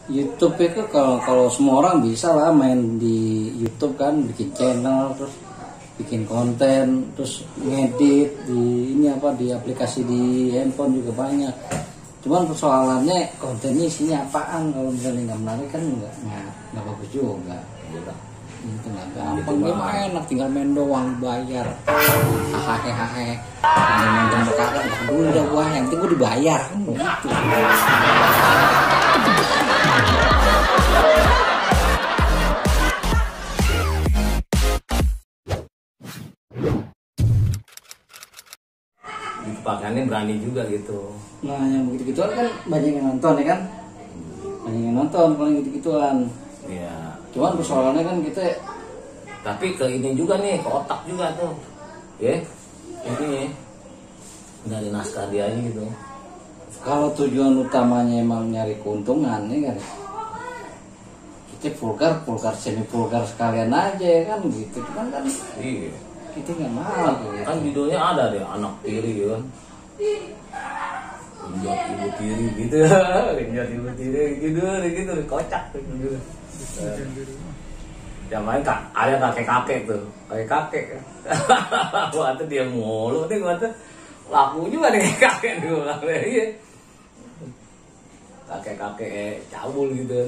YouTube itu kalau semua orang bisa lah main di YouTube kan, bikin channel terus bikin konten terus ngedit di di aplikasi di handphone juga banyak. Cuman persoalannya kontennya isinya apaan, kalau misalnya nggak menarik kan nggak bagus juga. Itu nggak gampang, dia mah enak tinggal main doang bayar. Hahaha. Main gambar kakak dulu udah gua yang penting gua dibayar kan begitu. Pakaiannya berani juga gitu. Nah yang begitu-gituan kan banyak yang nonton ya kan, banyak yang nonton kalau gitu-gituan. Iya. Cuman persoalannya kan kita, tapi ke ini juga nih, ke otak juga tuh, ya, ini dari naskah dia aja gitu. kalau tujuan utamanya emang nyari keuntungan ya kan, kita vulgar semi vulgar sekalian aja ya kan gitu. Cuman kan Iya. kita nggak mau gitu. Kan judulnya ada deh, anak tiri kan. Genjot ibu tiri gitu. Genjot ibu tiri gitu kocak gitu. Yang lain ada kakek-kakek tuh, kakek-kakek. Wah tuh dia mulu nih, gua tuh laku juga nih kakek dulu. Iya. Kakek-kakek cabul gitu.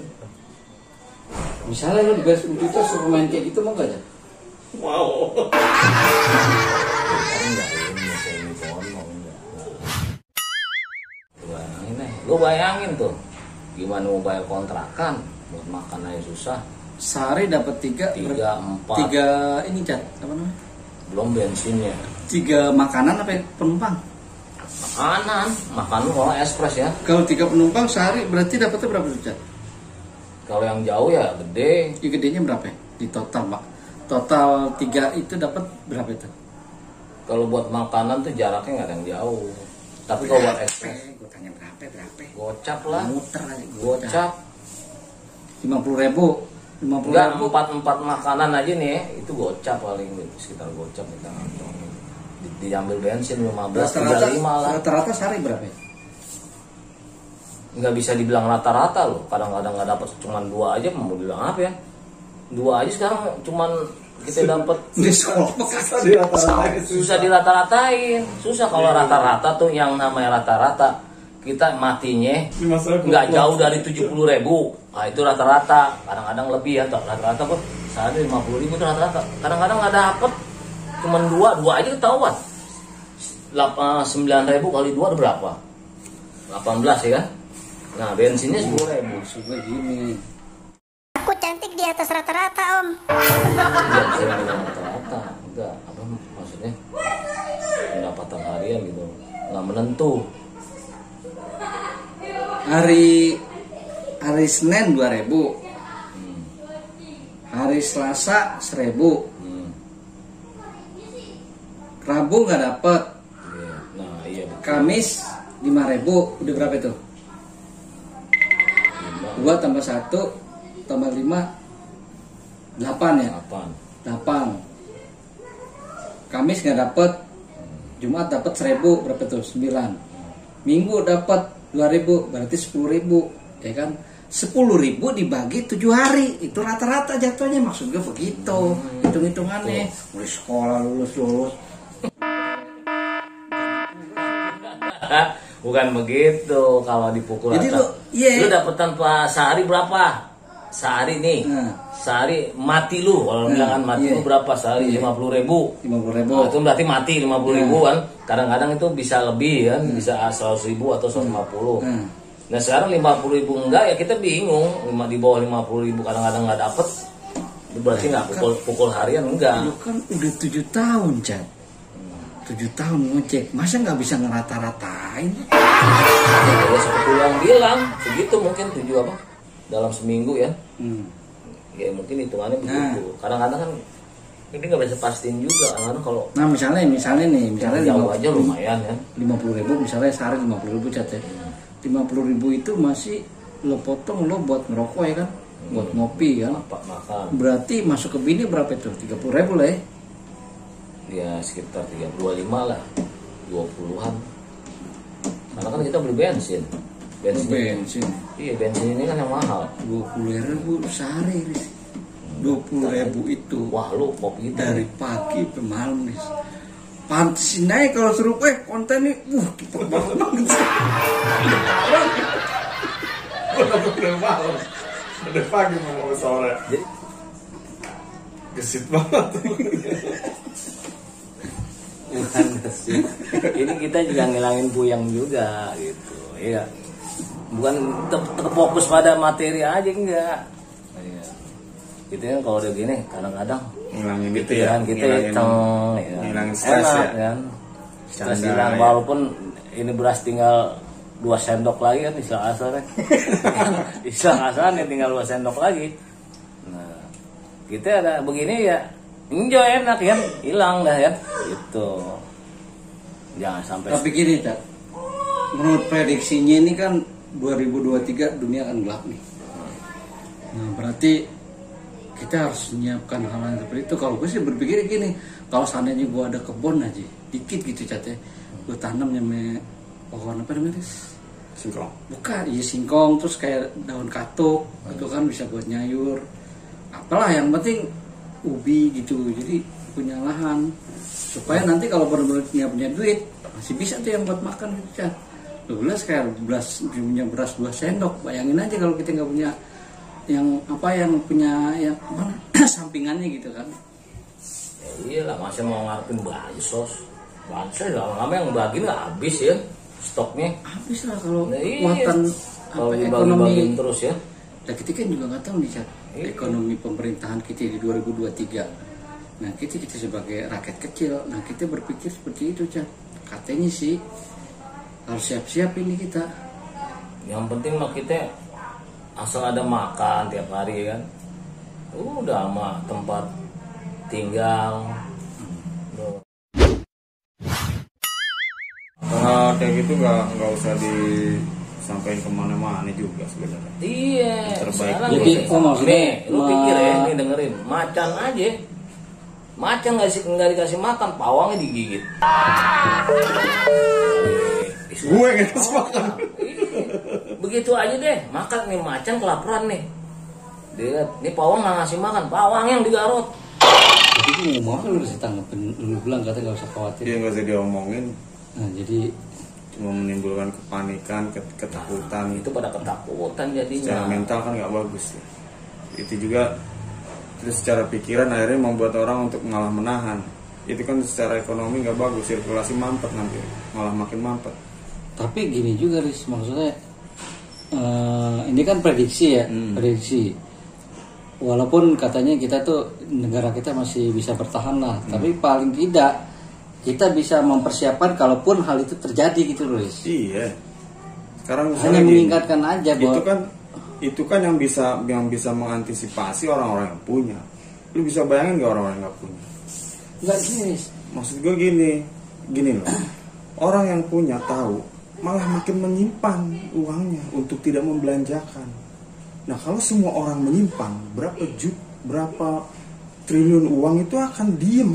Misalnya lu di Facebook Twitter suruh main kayak gitu mau gak ya? Wow. Enggak ini sono enggak. Lu bayangin tuh, gimana mau bayar kontrakan, buat makan aja susah. Sehari dapat 3, 4 ini Cat, apa namanya? belum bensinnya. 3 makanan apa penumpang? Makan lu kalau ekspres ya. Kalau 3 penumpang sehari berarti dapatnya berapa tuh Cat? Kalau yang jauh ya gede. Ya gedenya berapa ya? Di total Pak? Total 3 itu dapat berapa itu? Kalau buat makanan tuh jaraknya nggak ada yang jauh. Tapi kalau buat ekspres, Gue tanya berapa? gocap lah. Muter aja Gocap. 50.000. Enggak, 4 makanan aja nih, itu gocap paling sekitar gocap kita ngantong. Diambil bensin 15, 35 lah. Rata-rata sehari berapa ya? Nggak bisa dibilang rata-rata loh. Kadang-kadang nggak dapat cuman 2 aja, mau bilang apa ya? 2 aja sekarang cuman kita dapat susah dirata-ratain. Susah kalau rata-rata tuh, yang namanya rata-rata kita matinya nggak jauh dari 70.000. Nah itu rata-rata, kadang-kadang lebih ya, rata-rata kok sehari 50.000 itu rata-rata. Kadang-kadang nggak dapet, cuman 2 aja ketahuan. 9.000 kali 2 ada berapa? 18 ya kan? Nah bensinnya 10.000. Maksudnya gini, Aku cantik di atas rata-rata, Om. Enggak, saya bilang rata-rata. Enggak, apa maksudnya? Pendapatan harian gitu, nggak menentu. hari Senin 2.000, hari Selasa 1.000, Rabu nggak dapet, Iya. Nah iya betul. Kamis 5.000, udah berapa itu? 2 tambah 1 tambah 5 8 ya? 8. Kamis nggak dapet, Jumat dapet 1.000, berapa tuh? 9. Minggu dapet 2.000, berarti 10.000, ya kan? 10.000 dibagi 7 hari, itu rata-rata jatuhnya. Maksud gue begitu, hitung-hitungannya. Mulai sekolah lulus. Bukan begitu kalau dipukul. Jadi rata. lu Lu dapet tanpa sehari berapa? Sehari nih, sehari mati lu. Kalau bilang kan mati lu berapa sehari? 50.000. 50.000. Nah, itu berarti mati 50.000 kan. Kadang-kadang itu bisa lebih kan, bisa 100.000 atau 150. Nah sekarang 50.000 enggak ya, kita bingung. Di bawah 50.000 kadang-kadang nggak dapet. Itu berarti nggak pukul harian enggak. Lu kan udah 7 tahun, Cak. 7 tahun ngecek, masa nggak bisa ngerata-ratain? Ya seperti yang bilang, segitu mungkin 7 apa? Dalam seminggu ya. Ya mungkin hitungannya begitu. Kadang-kadang kan ini nggak bisa pastiin juga. Kadang-kadang kalau misalnya jauh aja lumayan ya. 50.000 misalnya sehari 50.000 Cat ya. 50.000 itu masih lo potong lo buat ngerokok ya kan, buat ngopi kan. Makan. Berarti masuk ke bini berapa itu? 30.000 lah ya. Ya sekitar 25 lah, 20-an. Karena kan kita beli bensin. bensin. Iya, bensin ini kan yang mahal. 20.000 sehari, Riz. 20.000 itu. Wah, lu kopi itu dari pagi ke malam, Riz. Pantesin naik kalau suruh konten nih, kita banget. Udah malam, udah pagi mau sore. Gesit banget. Bukan gesit. Ini kita juga ngilangin puyeng juga gitu. Iya. Bukan terfokus pada materi aja enggak. Iya. Gitu kan kalau udah gini kadang-kadang Ngilangin itu ya. pikiran kita ngilangin stres ya. Kan. Stres hilang walaupun ini beras tinggal 2 sendok lagi kan istilah kasarnya. Istilah kasarnya tinggal 2 sendok lagi. Nah, kita ada begini ya enjoy enak kan, hilang dah ya. Itu. Jangan sampai. Tapi gini, Cak. Menurut prediksinya ini kan 2023 dunia akan gelap nih. Nah, berarti kita harus menyiapkan hal-hal seperti itu. Kalau gue sih berpikir gini, kalau seandainya gue ada kebun aja, dikit gitu catnya, gue tanam nyame pohon apa namanya? Singkong. Bukan, iya singkong, terus kayak daun katuk, itu kan bisa buat nyayur. Apalah yang penting ubi gitu, jadi punya lahan. Supaya nanti kalau benar-benar punya duit, masih bisa tuh yang buat makan gitu kan. 12 kayak punya beras 2 sendok, bayangin aja kalau kita nggak punya yang punya yang apa sampingannya gitu kan. Ya iyalah, masa mau ngarepin bansos lama-lama yang bagi nggak habis ya stoknya. Habis lah kalau Nah, iya. kekuatan Kalau ekonomi dibagi-bagiin terus ya. Nah, kita kan juga nggak tahu nih Cak, ekonomi pemerintahan kita di 2023. Nah kita sebagai rakyat kecil, nah kita berpikir seperti itu Cak. Katanya sih harus siap-siap ini kita. Yang penting mah kita asal ada makan tiap hari kan, udah sama tempat tinggal. Karena kayak gitu nggak usah disampaikan kemana-mana juga sebenarnya. Iya. Terbaik. Jadi maksudnya lu pikir ya, nih dengerin, macan aja, macan nggak dikasih makan, pawangnya digigit. Gue nggak kasih makan. Begitu aja deh, makan nih macan kelaparan nih. Dia nih pawang nggak ngasih makan, pawang yang digarut. Jadi mau lu bisa tanggapin, lu bilang katanya nggak usah khawatir. Dia nggak usah diomongin. Nah jadi Cuma menimbulkan kepanikan, ketakutan. Itu pada ketakutan jadinya. Secara mental kan nggak bagus ya. Itu juga terus secara pikiran akhirnya membuat orang untuk malah menahan. Itu kan secara ekonomi nggak bagus, sirkulasi mampet nanti, malah makin mampet. tapi gini juga Riz, maksudnya ini kan prediksi ya, prediksi. Walaupun katanya kita tuh negara kita masih bisa bertahan lah, tapi paling tidak kita bisa mempersiapkan kalaupun hal itu terjadi gitu loh Riz. Iya. Sekarang Hanya mengingatkan aja bahwa itu kan yang bisa mengantisipasi orang-orang yang punya. Lu bisa bayangin nggak orang-orang yang nggak punya? Enggak gini Riz. Maksud gue gini loh. Orang yang punya tahu malah makin menyimpan uangnya untuk tidak membelanjakan. Nah kalau semua orang menyimpan, berapa triliun uang itu akan diem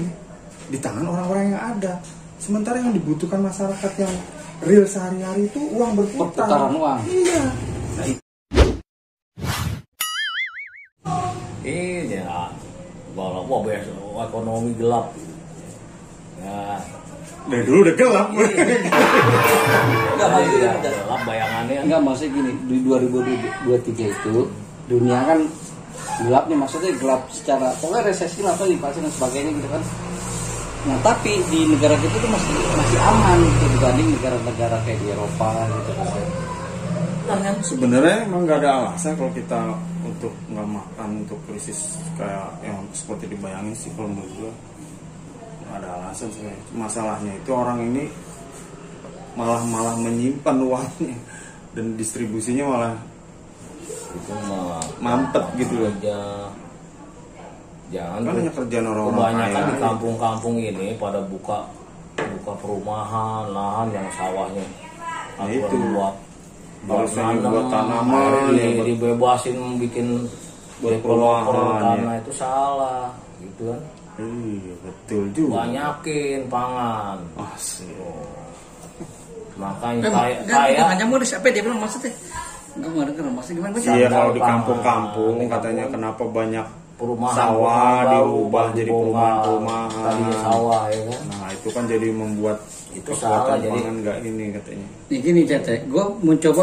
di tangan orang-orang yang ada. Sementara yang dibutuhkan masyarakat yang real sehari-hari itu uang berputar. Perputaran uang. Iya. Ini ya, kalau mau ekonomi gelap. Ya, Dari dulu udah gelap. Enggak maksudnya gelap bayangannya. enggak maksudnya gini, di 2023 itu dunia kan gelap nih, maksudnya gelap secara pokoknya resesi lah di pasar dan sebagainya gitu kan. Nah tapi di negara kita tuh masih aman gitu dibanding negara-negara kayak di Eropa gitu kan. Sebenarnya emang nggak ada alasan kalau kita untuk nggak makan untuk krisis kayak yang seperti dibayangin sih kalau menurut gue nggak ada alasan sih. Masalahnya itu orang ini malah menyimpan uangnya dan distribusinya malah Itu mah mampet gitu loh. Jangan Kan hanya kerjaan orang-orang kebanyakan kaya di aja. kampung-kampung ini pada buka perumahan, lahan yang sawahnya Nah, itu. buat Harusnya nanam, buat tanaman, akhirnya ya, buat- dibebasin bikin buat developer perumahan, tanah ya. itu salah gitu kan. Iya betul juga. Banyakin pangan. Asik. Makanya kayak Jangan nyambung deh, siapa dia bilang maksudnya? Gue nggak denger maksudnya gimana? Iya, kalau di kampung-kampung katanya kenapa banyak perumahan sawah baru, dirubah jadi perumahan-perumahan. tadinya sawah ya kan. Nah itu kan jadi membuat Itu kekuatan salah, jadi- pangan nggak ini katanya. Nih gini Cat ya, gue mencoba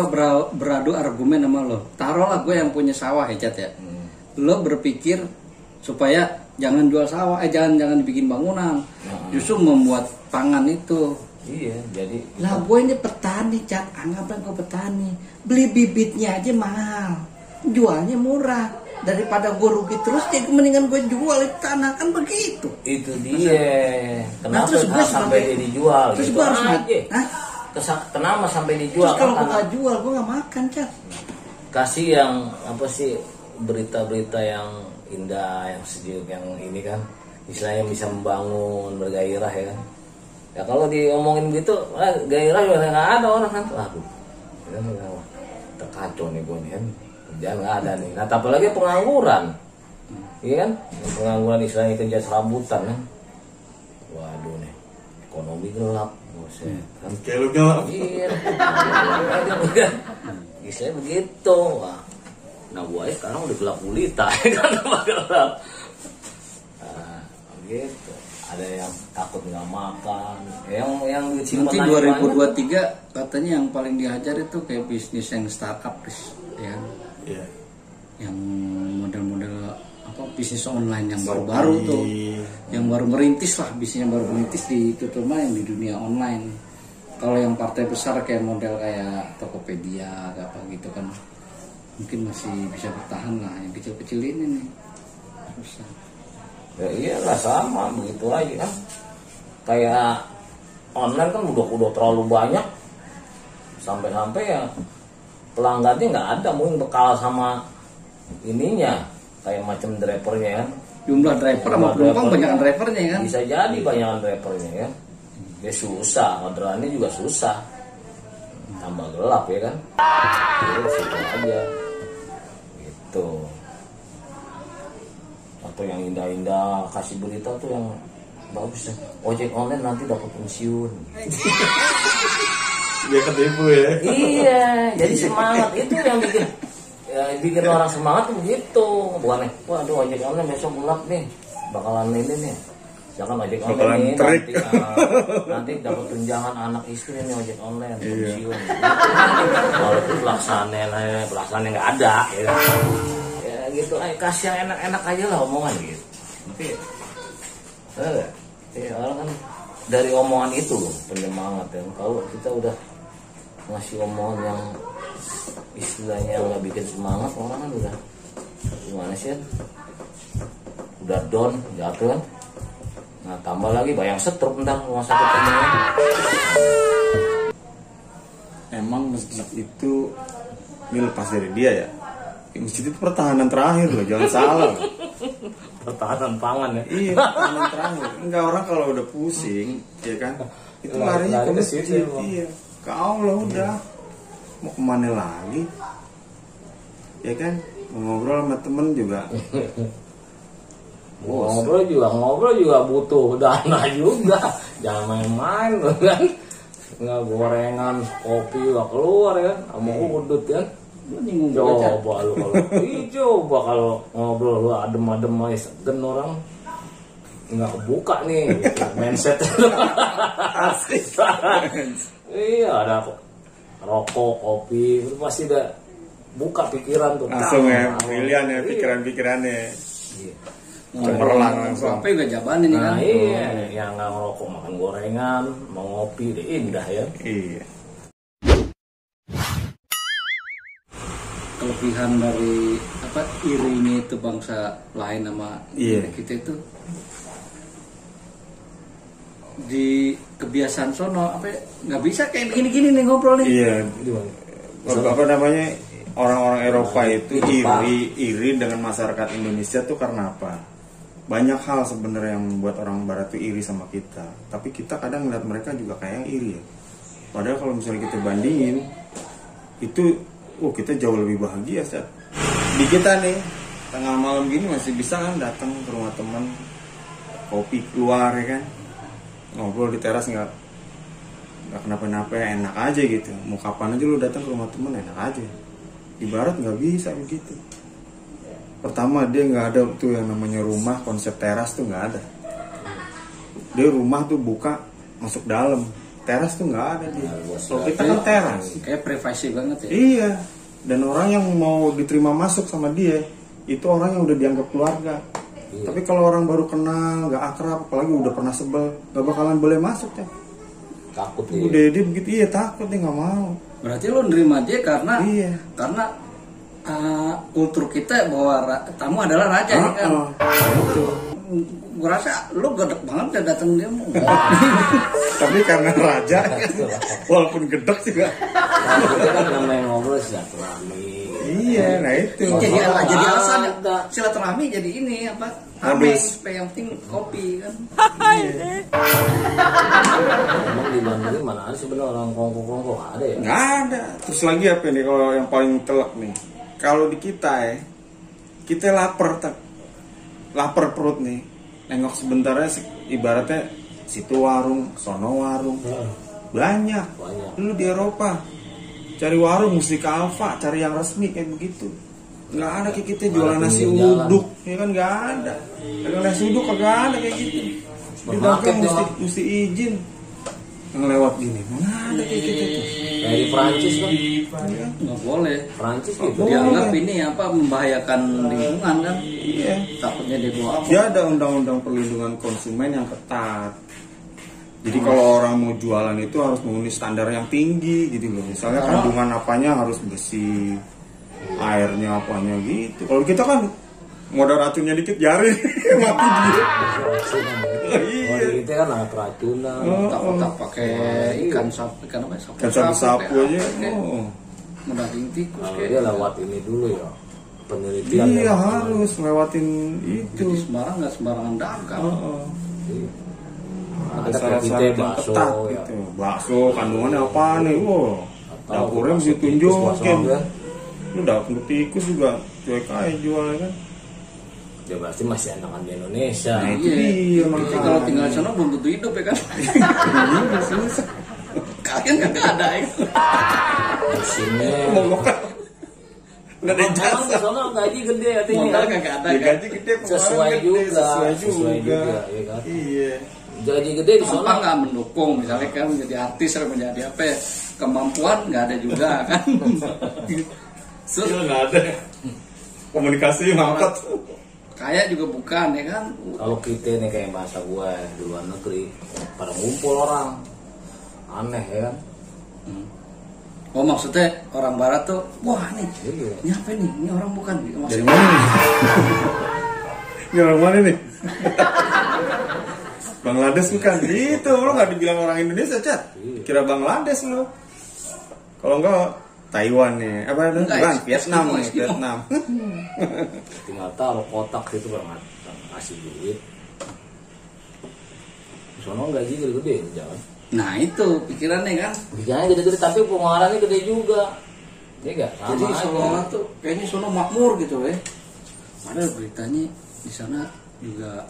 beradu argumen sama lo. Taruhlah gue yang punya sawah ya Cat ya. Lo berpikir supaya jangan jual sawah, jangan dibikin bangunan. Justru membuat pangan itu. Iya, jadi Lah gue ini petani Cat, anggaplah gue petani. Beli bibitnya aja mahal, jualnya murah. Daripada gue rugi terus, ya mendingan gue jual itu tanah, kan begitu. itu dia. Kenapa terus gue sampai dia dijual? Terus Gitu gue harus aja. Hah? Kenapa sampai dijual? Terus kalau gue Karena gak jual, gue gak makan Cat. kasih yang apa sih, berita-berita yang indah, yang sejuk, yang ini kan, istilahnya bisa membangun, bergairah ya kan. Ya kalau diomongin gitu, gairah juga nggak ada orang kan. Aduh, terkacau nih gue nih kan. Jangan nggak ada nih. Nah, apalagi pengangguran, iya kan? Pengangguran istilahnya kerja serabutan kan. Waduh nih, ekonomi gelap, buset. Kan? Kayak lu gelap. Iya, istilahnya begitu. Wah, nah gue sekarang udah gelap gulita, kan gelap. Nah, gitu. Ada yang takut nggak makan, yang Nanti 2023 katanya yang paling dihajar itu kayak bisnis yang startup, ya. Iya. Yang model-model apa bisnis online yang baru-baru tuh, yang baru merintis lah, bisnis yang baru merintis di terutama yang di dunia online. Kalau yang partai besar kayak model kayak Tokopedia apa gitu kan, mungkin masih bisa bertahan lah. Yang kecil-kecil ini nih susah. Ya iyalah sama begitu aja kan. Kayak online kan udah terlalu banyak, sampai-sampai ya pelanggannya nggak ada, mungkin bekal sama ininya kayak macam drivernya kan. Jumlah driver sama penumpang banyak drivernya kan. Bisa jadi banyak drivernya kan. Ya susah, orderannya juga susah. Tambah gelap ya kan. Jadi situ aja. Gitu. Atau yang indah-indah kasih berita tuh yang bagus ya. Ojek online nanti dapat pensiun. Dia ketipu ya. Iya, jadi semangat itu yang bikin orang semangat tuh begitu. Bukan waduh ojek online besok gelap nih, bakalan ini nih. Jangan ojek online nih nanti dapat tunjangan anak istri nih ojek online pensiun. Walaupun pelaksananya nggak ada. Ya gitu, kasih yang enak-enak aja lah omongan gitu. Tapi ya orang kan dari omongan itu loh penyemangat ya. Kalau kita udah ngasih omongan yang istilahnya nggak bikin semangat, orang kan udah gimana sih kan? Udah down, jatuh kan. Nah tambah lagi bayang stroke tentang rumah sakit ini. Emang masjid itu ini lepas dari dia ya. Masjid itu pertahanan terakhir loh, jangan salah. Pertahanan pangan ya. Iya, pertahanan terakhir. Enggak, orang kalau udah pusing, ya kan, itu larinya ke masjid. Iya, ke Allah udah. Mau kemana lagi? Ya kan, mau ngobrol sama temen juga. Ngobrol juga butuh dana juga. Jangan main-main kan. Nggak gorengan, kopi juga keluar kan, sama udut kan. Coba kalau ngobrol lu adem-adem aja segen orang nggak kebuka nih mindset. Asik. Iya, ada rokok, kopi, itu pasti udah buka pikiran tuh. Langsung ya, pilihan ya, pikiran-pikirannya. Iya. Cemerlang langsung. Apa juga jaban ini kan. Nah iya, yang nggak ngerokok makan gorengan, mau ngopi, deh indah ya. Iya. Kelebihan dari apa irinya itu bangsa lain sama kita itu di kebiasaan sono apa nggak bisa kayak begini-gini nih ngobrol nih. Iya. Apa namanya, orang-orang Eropa itu iri dengan masyarakat Indonesia tuh karena apa? Banyak hal sebenarnya yang membuat orang Barat tuh iri sama kita. Tapi kita kadang ngeliat mereka juga kayak yang iri ya. Padahal kalau misalnya kita bandingin itu, kita jauh lebih bahagia saat di kita nih tengah malam gini masih bisa kan datang ke rumah teman, kopi keluar ya kan, ngobrol di teras, nggak nggak kenapa-napa, enak aja gitu. Mau kapan aja lu datang ke rumah temen enak aja. Di barat nggak bisa begitu. Pertama dia nggak ada tuh yang namanya rumah konsep teras tuh nggak ada. Dia rumah tuh buka masuk dalam, teras tuh nggak ada dia. Kalau kita kan teras, kayak privasi banget ya. iya. Dan orang yang mau diterima masuk sama dia itu orang yang udah dianggap keluarga. Tapi kalau orang baru kenal, nggak akrab, apalagi udah pernah sebel, nggak bakalan boleh masuk ya. Takut Udah dia begitu, iya takut dia nggak mau. Berarti lo nerima dia karena Iya. Kultur kita bahwa tamu adalah raja ya kan. Gue rasa lo gedek banget udah datang dia mau. Tapi karena raja, walaupun gedek juga. Nah, itu kan namanya ngobrol silaturahmi. Iya, nah itu. Jadi alasan silaturahmi jadi ini apa? Rame, supaya yang penting kopi kan. Emang di Bandung ini mana ada sebenarnya orang kongko ada ya? Nggak ada. Terus lagi apa nih kalau yang paling telak nih? Kalau di kita ya, kita lapar perut nih. Nengok sebentar aja, ibaratnya situ warung, sono warung, banyak. Lu di Eropa cari warung mesti ke Alfa, cari yang resmi kayak begitu. Nggak ada kayak kita jualan nasi uduk, ya kan nggak ada. Dagang nasi uduk kagak ada kayak gitu. Di dagang mesti izin. Ngelewat gini, mana ada kayak gitu tuh. Kayak di Prancis kan? Nggak boleh. Prancis gitu. Dianggap ini apa membahayakan lingkungan kan? Iya. Takutnya dia bawa apa? Dia ada undang-undang perlindungan konsumen yang ketat. Jadi kalau orang mau jualan itu harus memenuhi standar yang tinggi gitu loh. Misalnya kandungan apanya harus bersih, airnya apanya gitu. Kalau kita kan modal racunnya dikit jari mati dia. Iya. Kita kan ada keracunan. Tak pakai ikan apa? Sapu aja. Modal tikus Kalau kayak. dia lewat ini dulu ya, penelitian. Iya harus lewatin itu. Jadi nggak sembarangan dagang. Iya. Ada syarat-syarat yang ketat ya. gitu. Bakso kandungannya apa nih? Wow. Dapurnya mesti tunjukin. Lu dapur tikus juga cuek aja jualnya kan. Ya berarti masih enakan di Indonesia. Nah, itu dia Jadi kalau tinggal di sana belum tentu hidup ya kan? Kalian nggak ada ya? Musimnya. Nggak ada Emang jasa. di sana gaji gede artinya. Modal nggak ada. Ya, Kan? gaji gede Sesuai juga. Sesuai juga. Ya kan? Iya. Gaji gede di Apa sana. nggak mendukung misalnya kan menjadi artis atau menjadi apa ya? Kemampuan nggak ada juga kan? So, Nggak ada. Komunikasi ngangkat. kaya juga bukan ya kan? Kalau kita nih kayak bahasa gue di luar negeri, pada ngumpul orang, aneh ya kan? Oh maksudnya orang barat tuh, wah nih, Iya. ini apa nih? Ini orang bukan? Dari Maksudnya, mana nih? Ini orang mana nih? Bangladesh bukan? Gitu, lu nggak dibilang orang Indonesia, Cat. Kira Bangladesh lu. Kalau enggak Taiwan nih, apa itu? Enggak, Bukan, Eskimo, Vietnam nih, Eskimo. Vietnam. Tinggal taruh kotak itu banget, kasih duit. Sono gaji gede-gede jangan. nah itu pikirannya kan. Bikinnya gede-gede tapi pengeluarannya gede juga. Iya enggak? Jadi Solo tuh kayaknya Solo makmur gitu ya. Padahal beritanya di sana juga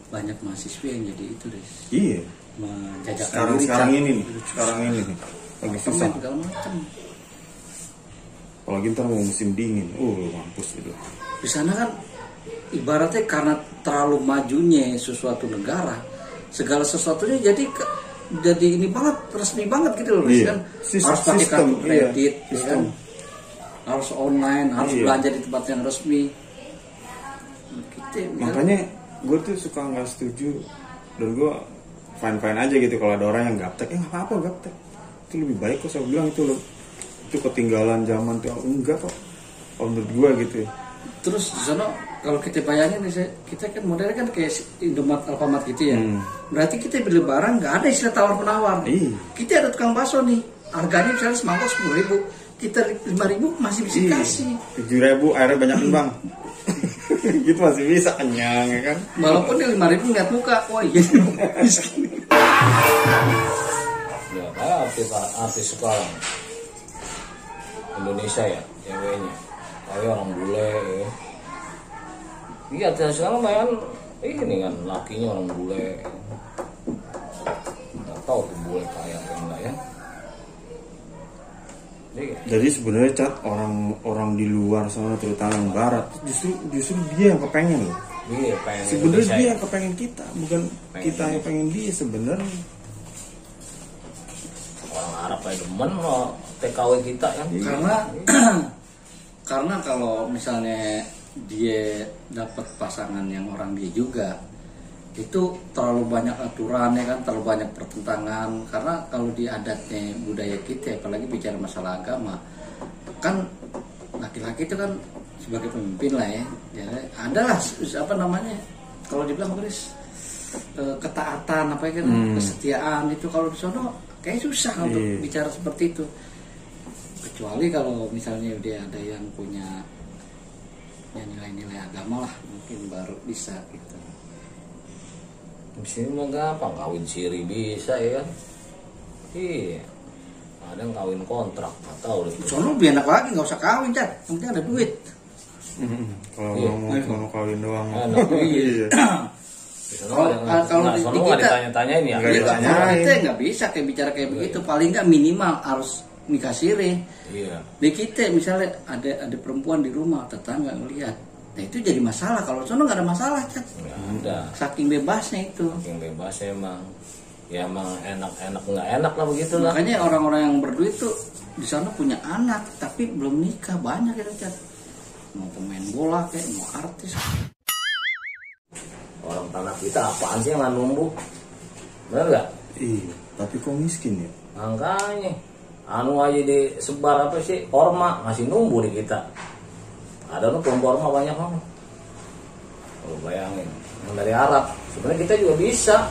banyak mahasiswa yang jadi itu deh. Iya. Menjajakan Sekarang ini nih, sekarang ini nih. Lagi susah. segala macam. Apalagi ntar mau musim dingin, mampus gitu. Di sana kan ibaratnya karena terlalu majunya suatu negara, segala sesuatunya jadi ini banget, resmi banget gitu loh. Iya. Kan harus pakai kartu kredit, iya. ya kan? Harus online, harus Iya. belanja di tempat yang resmi. Kita, Makanya gue tuh suka nggak setuju, dan gue fine aja gitu kalau ada orang yang gaptek. Nggak apa-apa gaptek, itu lebih baik kok. Saya bilang itu loh, itu ketinggalan zaman tuh. Enggak kok, kalau menurut gue gitu ya. Terus di sana kalau kita bayangin kita kan modelnya kan kayak Indomaret, Alfamart gitu ya. Berarti kita beli barang nggak ada istilah tawar penawar. Iya. Kita ada tukang bakso nih, harganya misalnya semangkok 10.000, kita 5.000 masih bisa kasih. 7.000 airnya banyak bang. Gitu masih bisa kenyang ya kan. Walaupun dia 5.000 ngeliat muka, wah iya miskin. Ya kayak artis sekarang Indonesia ya, ceweknya kayak orang bule ya. Iya artis sekarang main ini kan lakinya orang bule. Nggak tahu tuh bule kayak apa enggak ya. Jadi sebenarnya Cat, orang di luar sana terutama yang barat justru dia yang kepengen loh. Iya, pengen Sebenarnya Indonesia dia ya. yang kepengen kita, bukan kita yang pengen dia sebenarnya. Orang Arab aja demen loh TKW kita kan. Karena kalau misalnya dia dapat pasangan yang orang dia juga, itu terlalu banyak aturan ya kan, terlalu banyak pertentangan. Karena kalau di adatnya budaya kita, apalagi bicara masalah agama, kan laki-laki itu kan sebagai pemimpin lah ya, adalah apa namanya, kalau dibilang Chris, ketaatan apa ya kan, kesetiaan itu. Kalau di sono kayak susah untuk bicara seperti itu, kecuali kalau misalnya dia ada yang punya nilai-nilai agama lah, mungkin baru bisa gitu. Di sini mah gampang, kawin siri bisa ya kan. Iya. Ada yang kawin kontrak, nggak tahu deh. Sono lebih enak lagi, nggak usah kawin Cat, yang penting ada duit. Kalau mau kawin doang. Iya. Kalau di nggak kita ditanya-tanyain ya. Nggak ditanya. kita nggak bisa kayak bicara kayak begitu, paling nggak minimal harus nikah siri. Iya. Di kita misalnya ada perempuan di rumah, tetangga ngelihat, nah itu jadi masalah. Kalau sono nggak ada masalah Cat, Nggak ada. saking bebasnya itu. Yang bebas emang. Ya emang enak-enak nggak enak lah begitu lah. Makanya orang-orang yang berduit tuh di sana punya anak tapi belum nikah banyak ya Cat. Mau pemain bola kayak mau artis. Orang tanah kita apaan sih yang nggak numbuh? Bener nggak? Iya, tapi kok miskin ya? Makanya anu aja disebar apa sih, orma masih numbuh di kita. Ada tuh kelompok orma banyak banget. Kalau bayangin yang dari Arab, sebenarnya kita juga bisa.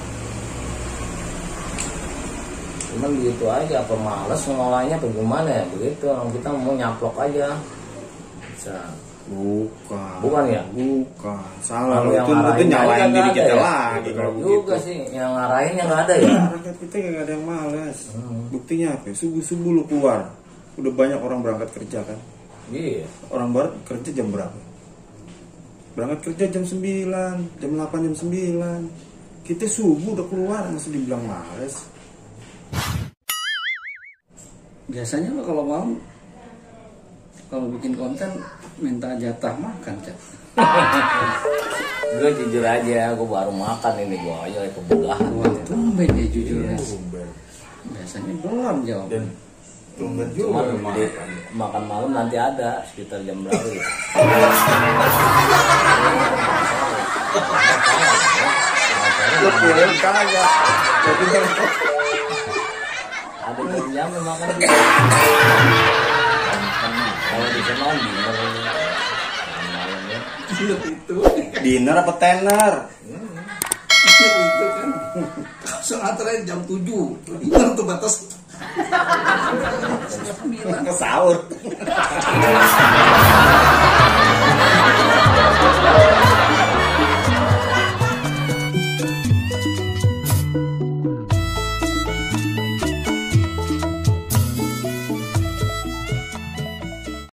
Cuman begitu aja, apa males ngolahnya apa gimana ya, begitu orang kita mau nyaplok aja bisa. Bukan ya? Bukan. Salah Kalau loh, yang itu ngarahin nyalain nggak diri ada kita ya? lagi kalau juga begitu. sih yang ngarahinnya nggak ada ya. Rakyat kita nggak ada yang males. Buktinya apa? Subuh-subuh lu keluar, udah banyak orang berangkat kerja kan. Iya. Orang barat kerja jam berapa? Berangkat kerja jam 9, jam 8, jam 9. Kita subuh udah keluar masih dibilang males. Biasanya lo kalau bikin konten minta jatah makan Cat. Gue jujur aja, gue baru makan ini, gue aja kayak kebugahan. Wah tumben ya jujur ya. Tumben. Biasanya belum jawab. Dan tumben Cuma juga makan malam nanti ada sekitar jam berapa ya? lu pulang kagak. Ada jam makan. Kalau di sana malam ya. Itu Dinner apa tenor? itu kan. Soalnya jam 7. Gimana tuh batas? Ke sahur.